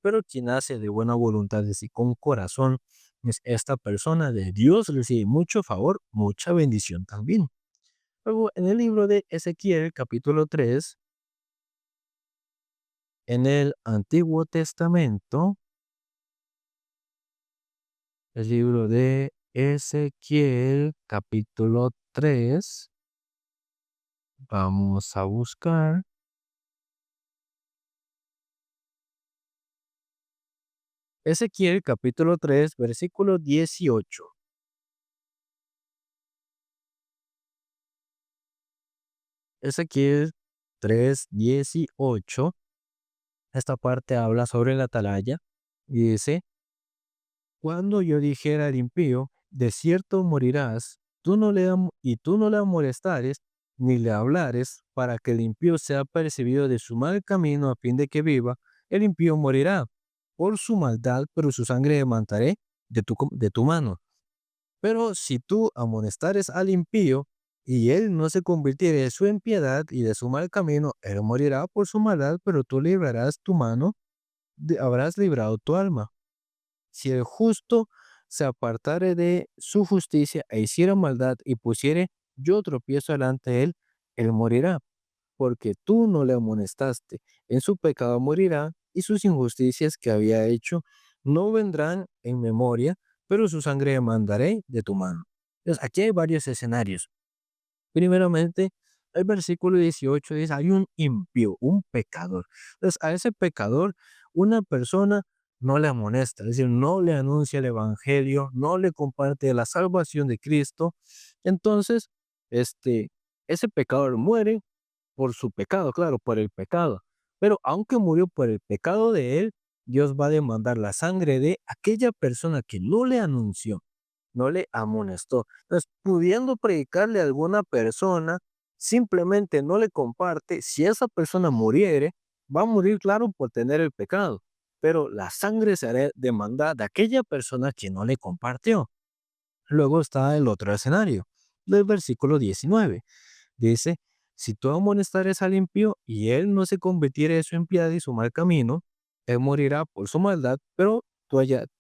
Pero quien hace de buena voluntad y con corazón, es esta persona de Dios, recibe mucho favor, mucha bendición también. Luego, en el libro de Ezequiel, capítulo 3, en el Antiguo Testamento, el libro de Ezequiel, capítulo 3, vamos a buscar. Ezequiel, capítulo 3, versículo 18. Ezequiel 3, 18. Esta parte habla sobre la atalaya y dice: cuando yo dijera al impío, de cierto morirás, y tú no le amonestares, ni le hablares, para que el impío sea percibido de su mal camino a fin de que viva, el impío morirá por su maldad, pero su sangre demandaré de tu mano. Pero si tú amonestares al impío, y él no se convirtiere de su impiedad y de su mal camino, él morirá por su maldad, pero tú librarás tu mano, habrás librado tu alma. Si el justo se apartare de su justicia e hiciera maldad y pusiere yo tropiezo delante de él, él morirá, porque tú no le amonestaste. En su pecado morirá, y sus injusticias que había hecho no vendrán en memoria, pero su sangre demandaré de tu mano. Entonces, aquí hay varios escenarios. Primeramente, el versículo 18 dice: hay un impío, un pecador. Entonces, a ese pecador, una persona no le amonesta, es decir, no le anuncia el evangelio, no le comparte la salvación de Cristo. Entonces, este, ese pecador muere por su pecado, claro, por el pecado. Pero aunque murió por el pecado de él, Dios va a demandar la sangre de aquella persona que no le anunció, no le amonestó. Entonces, pudiendo predicarle a alguna persona, simplemente no le comparte, si esa persona muriere, va a morir, claro, por tener el pecado, pero la sangre será demandada de aquella persona que no le compartió. Luego está el otro escenario, del versículo 19. Dice: si tú amonestares al impío y él no se convirtiere de su impiedad y su mal camino, él morirá por su maldad, pero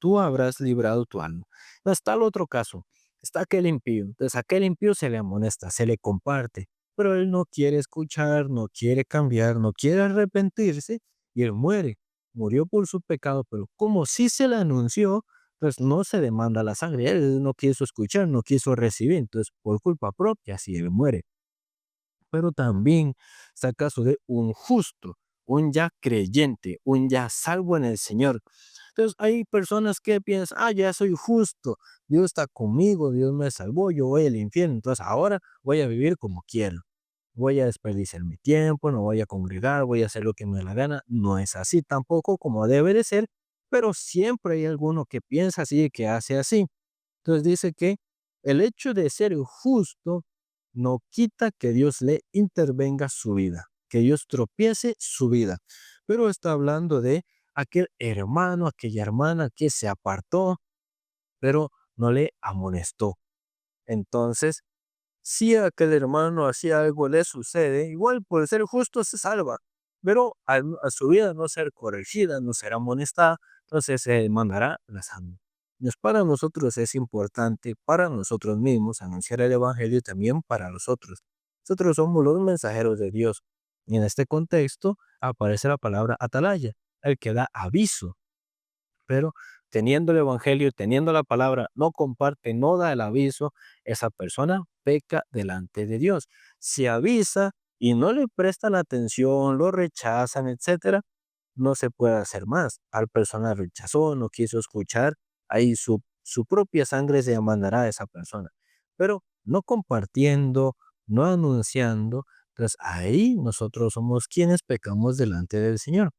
tú habrás librado tu alma. No, está el otro caso. está aquel impío. Entonces aquel impío se le amonesta, se le comparte, pero él no quiere escuchar, no quiere cambiar, no quiere arrepentirse y él muere. Murió por su pecado, pero como sí se le anunció, pues no se demanda la sangre. Él no quiso escuchar, no quiso recibir, entonces por culpa propia, si él muere. Pero también está el caso de un justo, un ya creyente, un ya salvo en el Señor. Entonces hay personas que piensan, ya soy justo, Dios está conmigo, Dios me salvó, yo voy al infierno, entonces ahora voy a vivir como quiero. Voy a desperdiciar mi tiempo, no voy a congregar, voy a hacer lo que me dé la gana. No es así tampoco como debe de ser, pero siempre hay alguno que piensa así y que hace así. Entonces dice que el hecho de ser justo no quita que Dios le intervenga su vida, que Dios tropiece su vida. Pero está hablando de aquel hermano, aquella hermana que se apartó, pero no le amonestó. Entonces, si aquel hermano hacía algo le sucede, igual por ser justo se salva, pero a su vida no ser corregida, no ser amonestada, entonces se mandará la sangre. Pues para nosotros es importante, para nosotros mismos, anunciar el Evangelio y también para los otros. Nosotros somos los mensajeros de Dios. Y en este contexto aparece la palabra atalaya, el que da aviso, pero teniendo el evangelio, teniendo la palabra, no comparte, no da el aviso, esa persona peca delante de Dios. Si avisa y no le prestan atención, lo rechazan, etcétera, no se puede hacer más. Al persona rechazó, no quiso escuchar, ahí su propia sangre se demandará a esa persona. Pero no compartiendo, no anunciando, entonces ahí nosotros somos quienes pecamos delante del Señor.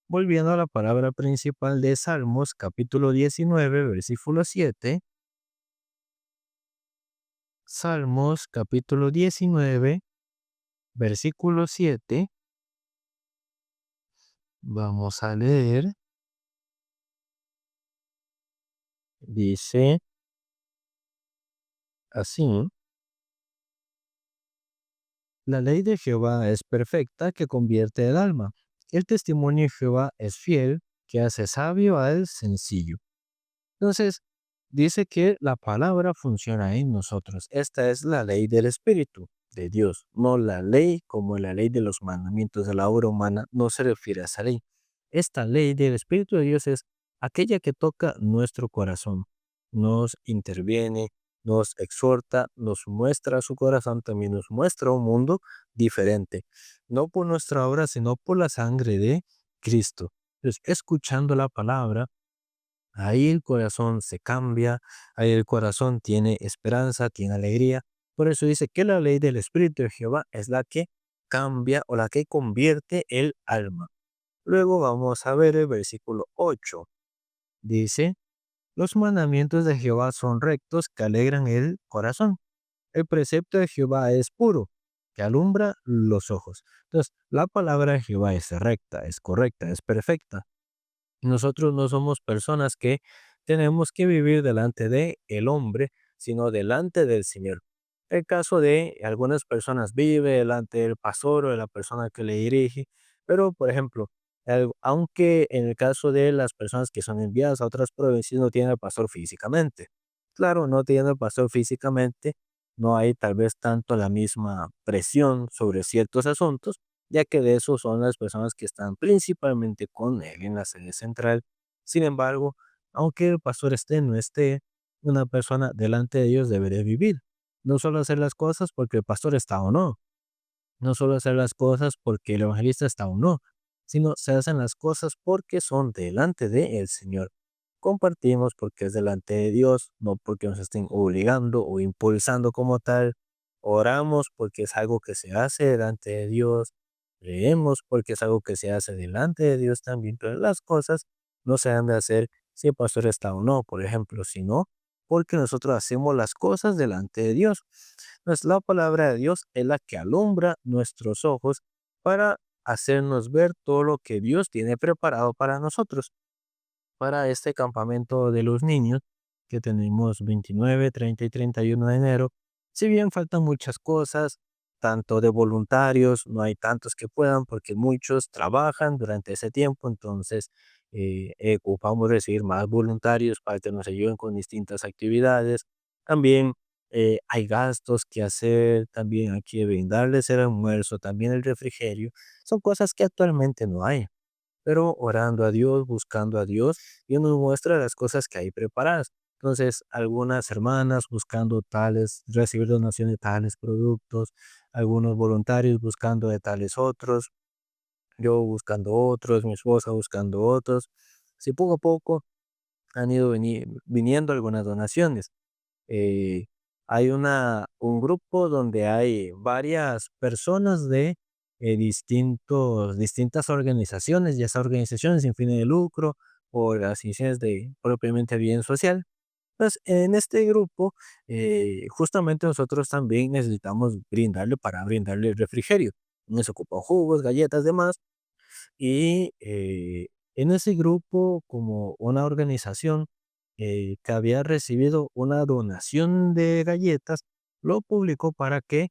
Volviendo a la palabra principal de Salmos, capítulo 19, versículo 7. Salmos, capítulo 19, versículo 7. Vamos a leer. Dice así: la ley de Jehová es perfecta, que convierte el alma. El testimonio de Jehová es fiel, que hace sabio al sencillo. Entonces, dice que la palabra funciona en nosotros. Esta es la ley del Espíritu de Dios, no la ley como la ley de los mandamientos de la obra humana, no se refiere a esa ley. Esta ley del Espíritu de Dios es aquella que toca nuestro corazón, nos interviene, nos exhorta, nos muestra su corazón, también nos muestra un mundo diferente, no por nuestra obra, sino por la sangre de Cristo. Entonces, escuchando la palabra, ahí el corazón se cambia, ahí el corazón tiene esperanza, tiene alegría. Por eso dice que la ley del Espíritu de Jehová es la que cambia o la que convierte el alma. Luego vamos a ver el versículo 8. Dice, los mandamientos de Jehová son rectos que alegran el corazón. El precepto de Jehová es puro, que alumbra los ojos. Entonces, la palabra de Jehová es recta, es correcta, es perfecta. Nosotros no somos personas que tenemos que vivir delante de el hombre, sino delante del Señor. El caso de algunas personas vive delante del pastor o de la persona que le dirige, pero por ejemplo, aunque en el caso de las personas que son enviadas a otras provincias no tienen al pastor físicamente. Claro, no tiene al pastor físicamente, no hay tal vez tanto la misma presión sobre ciertos asuntos, ya que de eso son las personas que están principalmente con él en la sede central. Sin embargo, aunque el pastor esté o no esté, una persona delante de Dios debe de vivir. No solo hacer las cosas porque el pastor está o no, no solo hacer las cosas porque el evangelista está o no, sino se hacen las cosas porque son delante del Señor. Compartimos porque es delante de Dios, no porque nos estén obligando o impulsando como tal. Oramos porque es algo que se hace delante de Dios. Creemos porque es algo que se hace delante de Dios también, pero las cosas no se han de hacer si el pastor está o no, por ejemplo, sino porque nosotros hacemos las cosas delante de Dios. Pues la palabra de Dios es la que alumbra nuestros ojos para hacernos ver todo lo que Dios tiene preparado para nosotros, para este campamento de los niños que tenemos 29, 30 y 31 de enero. Si bien faltan muchas cosas, tanto de voluntarios, no hay tantos que puedan porque muchos trabajan durante ese tiempo, entonces ocupamos recibir más voluntarios para que nos ayuden con distintas actividades. También hay gastos que hacer, también hay que brindarles el almuerzo, también el refrigerio. Son cosas que actualmente no hay, pero orando a Dios, buscando a Dios, Dios nos muestra las cosas que hay preparadas. Entonces, algunas hermanas buscando tales, recibir donaciones de tales productos, algunos voluntarios buscando de tales otros, yo buscando otros, mi esposa buscando otros. Así poco a poco han ido viniendo algunas donaciones. eh, Hay un grupo donde hay varias personas de distintas organizaciones, ya sea organizaciones sin fines de lucro o organizaciones de propiamente bien social. Entonces, en este grupo, justamente nosotros también necesitamos brindarle refrigerio. No se ocupan jugos, galletas, demás. Y en ese grupo, como una organización que había recibido una donación de galletas, lo publicó para que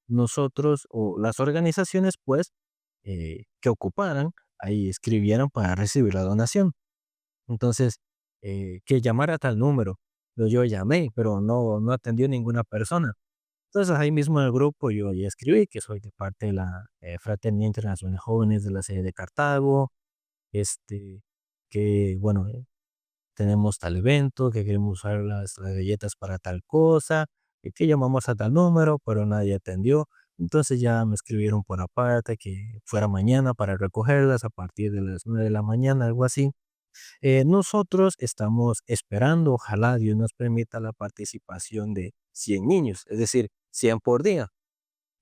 nosotros o las organizaciones, pues, que ocuparan, ahí escribieran para recibir la donación. Entonces, que llamara a tal número. Entonces, yo llamé, pero no atendió ninguna persona. Entonces, ahí mismo en el grupo yo ya escribí que soy de parte de la Fraternidad Internacional de Jóvenes de la sede de Cartago, este, que bueno, tenemos tal evento, que queremos usar las galletas para tal cosa, y que llamamos a tal número, pero nadie atendió. Entonces ya me escribieron por aparte que fuera mañana para recogerlas a partir de las 9 de la mañana, algo así. Nosotros estamos esperando, ojalá Dios nos permita la participación de 100 niños, es decir, 100 por día.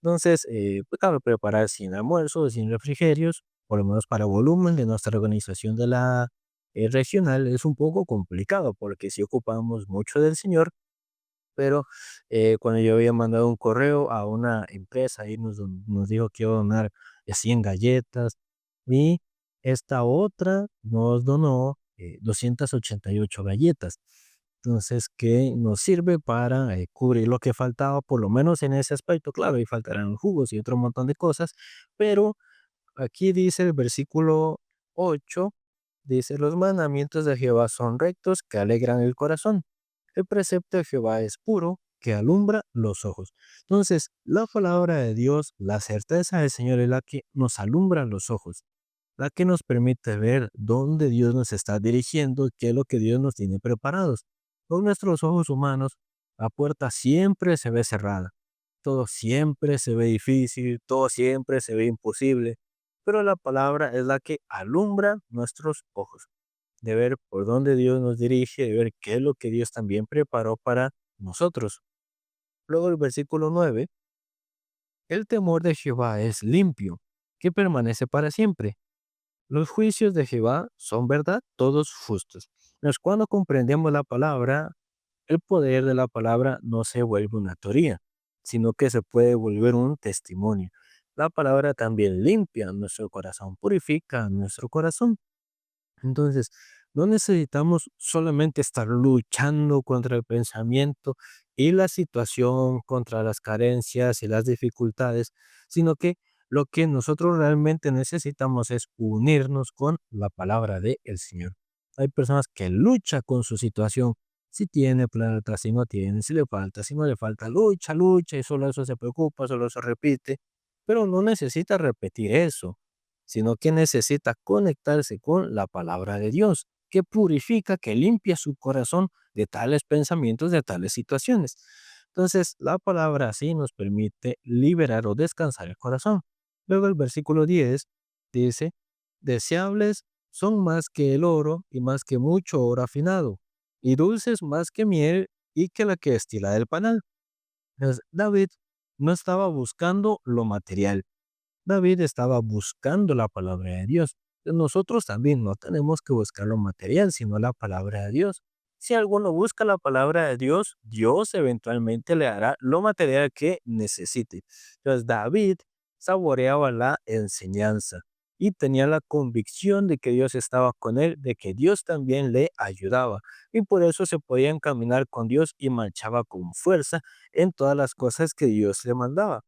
Entonces, pues claro, preparar 100 almuerzos, 100 refrigerios, por lo menos para volumen de nuestra organización de la regional es un poco complicado porque si ocupamos mucho del Señor, pero cuando yo había mandado un correo a una empresa y nos dijo que iba a donar 100 galletas y esta otra nos donó 288 galletas. Entonces, que nos sirve para cubrir lo que faltaba, por lo menos en ese aspecto. Claro, y faltarán jugos y otro montón de cosas, pero aquí dice el versículo 8, dice, los mandamientos de Jehová son rectos, que alegran el corazón. El precepto de Jehová es puro, que alumbra los ojos. Entonces, la palabra de Dios, la certeza del Señor es la que nos alumbra los ojos, la que nos permite ver dónde Dios nos está dirigiendo, qué es lo que Dios nos tiene preparados. Con nuestros ojos humanos, la puerta siempre se ve cerrada, todo siempre se ve difícil, todo siempre se ve imposible, pero la palabra es la que alumbra nuestros ojos, de ver por dónde Dios nos dirige, de ver qué es lo que Dios también preparó para nosotros. Luego el versículo 9, el temor de Jehová es limpio, que permanece para siempre. Los juicios de Jehová son verdad, todos justos. Entonces, cuando comprendemos la palabra, el poder de la palabra no se vuelve una teoría, sino que se puede volver un testimonio. La palabra también limpia nuestro corazón, purifica nuestro corazón. Entonces, no necesitamos solamente estar luchando contra el pensamiento y la situación, contra las carencias y las dificultades, sino que lo que nosotros realmente necesitamos es unirnos con la palabra del Señor. Hay personas que luchan con su situación, si tiene plata, si no tiene, si le falta, si no le falta, lucha, lucha y solo eso se preocupa, solo eso repite, pero no necesita repetir eso, sino que necesita conectarse con la palabra de Dios, que purifica, que limpia su corazón de tales pensamientos, de tales situaciones. Entonces, la palabra así nos permite liberar o descansar el corazón. Luego el versículo 10 dice, deseables son más que el oro y más que mucho oro afinado, y dulces más que miel y que la que destila del panal. Entonces, David no estaba buscando lo material, David estaba buscando la palabra de Dios. Nosotros también no tenemos que buscar lo material, sino la palabra de Dios. Si alguno busca la palabra de Dios, Dios eventualmente le dará lo material que necesite. Entonces David saboreaba la enseñanza y tenía la convicción de que Dios estaba con él, de que Dios también le ayudaba. Y por eso se podía encaminar con Dios y marchaba con fuerza en todas las cosas que Dios le mandaba.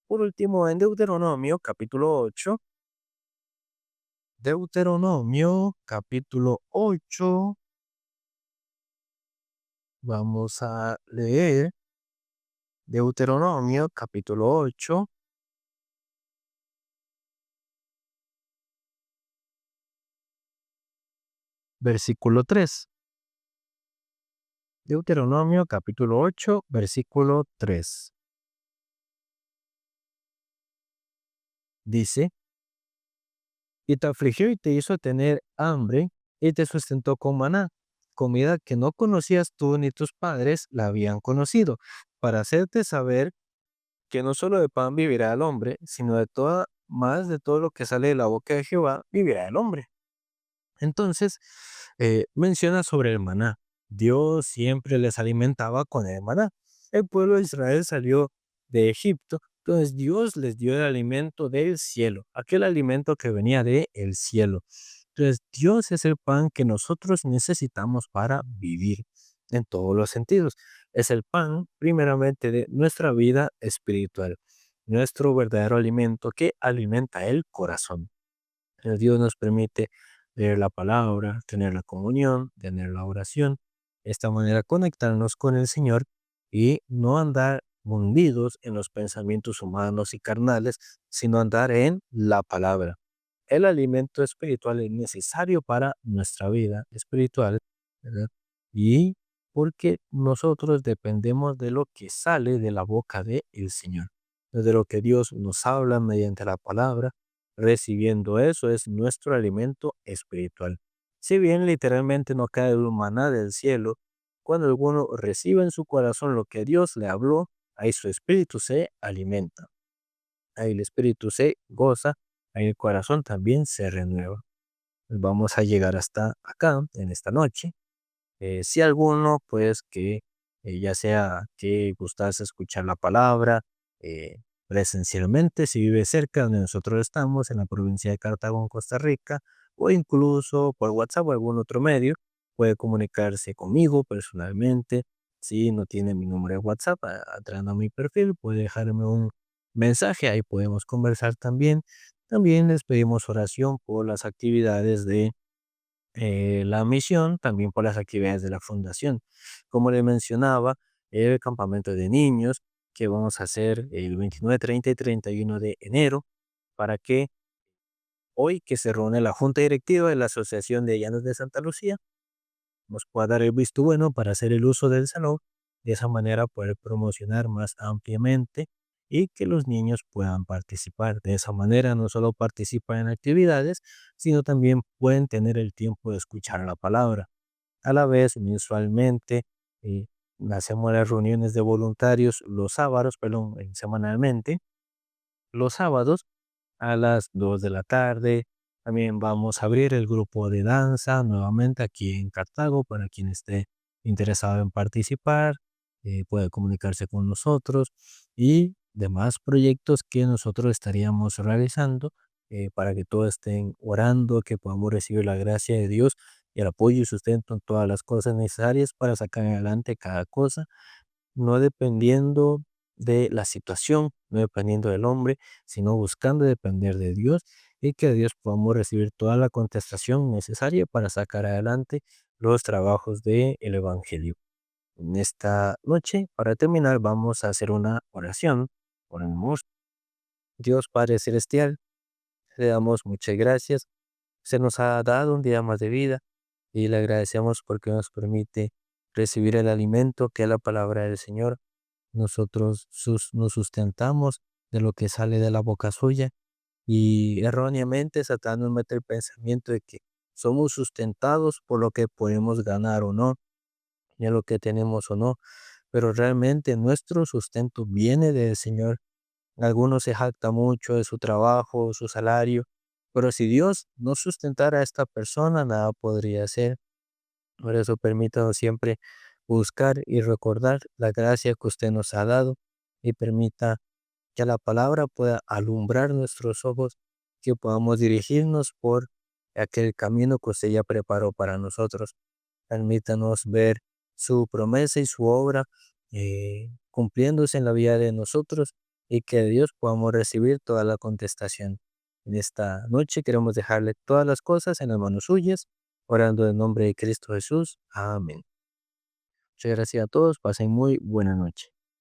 Por último, en Deuteronomio capítulo 8, Deuteronomio capítulo 8, Vamos a leer Deuteronomio capítulo 8, versículo 3. Deuteronomio capítulo 8, versículo 3. Dice, y te afligió y te hizo tener hambre y te sustentó con maná, comida que no conocías tú ni tus padres la habían conocido, para hacerte saber que no solo de pan vivirá el hombre, sino de toda, más de todo lo que sale de la boca de Jehová vivirá el hombre. Entonces, menciona sobre el maná. Dios siempre les alimentaba con el maná. El pueblo de Israel salió de Egipto, entonces Dios les dio el alimento del cielo, aquel alimento que venía del cielo. Entonces, Dios es el pan que nosotros necesitamos para vivir en todos los sentidos. Es el pan, primeramente, de nuestra vida espiritual, nuestro verdadero alimento que alimenta el corazón. Dios nos permite leer la palabra, tener la comunión, tener la oración, de esta manera conectarnos con el Señor y no andar hundidos en los pensamientos humanos y carnales, sino andar en la palabra. El alimento espiritual es necesario para nuestra vida espiritual, ¿verdad? Y porque nosotros dependemos de lo que sale de la boca del Señor, de lo que Dios nos habla mediante la palabra. Recibiendo eso es nuestro alimento espiritual. Si bien literalmente no cae un maná del cielo, cuando alguno recibe en su corazón lo que Dios le habló, ahí su espíritu se alimenta, ahí el espíritu se goza, ahí el corazón también se renueva. Pues vamos a llegar hasta acá en esta noche. Si alguno, pues que ya sea que gustase escuchar la palabra eh, presencialmente, si vive cerca donde nosotros estamos, en la provincia de Cartago, en Costa Rica, o incluso por WhatsApp o algún otro medio, puede comunicarse conmigo personalmente. Si no tiene mi número de WhatsApp, entrando a mi perfil, puede dejarme un mensaje, ahí podemos conversar también. También les pedimos oración por las actividades de la misión, también por las actividades de la fundación. Como le mencionaba, el campamento de niños que vamos a hacer el 29, 30 y 31 de enero, para que hoy que se reúne la junta directiva de la Asociación de Llanos de Santa Lucía, nos pueda dar el visto bueno para hacer el uso del salón, de esa manera poder promocionar más ampliamente y que los niños puedan participar. De esa manera no solo participan en actividades, sino también pueden tener el tiempo de escuchar la palabra. A la vez, mensualmente, eh, hacemos las reuniones de voluntarios los sábados, perdón, semanalmente, los sábados a las 2 de la tarde. También vamos a abrir el grupo de danza nuevamente aquí en Cartago para quien esté interesado en participar, puede comunicarse con nosotros y demás proyectos que nosotros estaríamos realizando para que todos estén orando, que podamos recibir la gracia de Dios y el apoyo y sustento en todas las cosas necesarias para sacar adelante cada cosa, no dependiendo de la situación, no dependiendo del hombre, sino buscando depender de Dios y que de Dios podamos recibir toda la contestación necesaria para sacar adelante los trabajos del Evangelio. En esta noche, para terminar, vamos a hacer una oración. Oremos. Dios Padre Celestial, le damos muchas gracias. Se nos ha dado un día más de vida y le agradecemos porque nos permite recibir el alimento que es la palabra del Señor. Nosotros nos sustentamos de lo que sale de la boca suya y erróneamente Satán nos mete el pensamiento de que somos sustentados por lo que podemos ganar o no, y a lo que tenemos o no, pero realmente nuestro sustento viene del Señor. Algunos se jacta mucho de su trabajo, su salario, pero si Dios no sustentara a esta persona, nada podría hacer. Por eso permítanos siempre buscar y recordar la gracia que usted nos ha dado y permita que la palabra pueda alumbrar nuestros ojos, que podamos dirigirnos por aquel camino que usted ya preparó para nosotros. Permítanos ver su promesa y su obra cumpliéndose en la vida de nosotros y que de Dios podamos recibir toda la contestación. En esta noche queremos dejarle todas las cosas en las manos suyas, orando en nombre de Cristo Jesús. Amén. Muchas gracias a todos, pasen muy buena noche.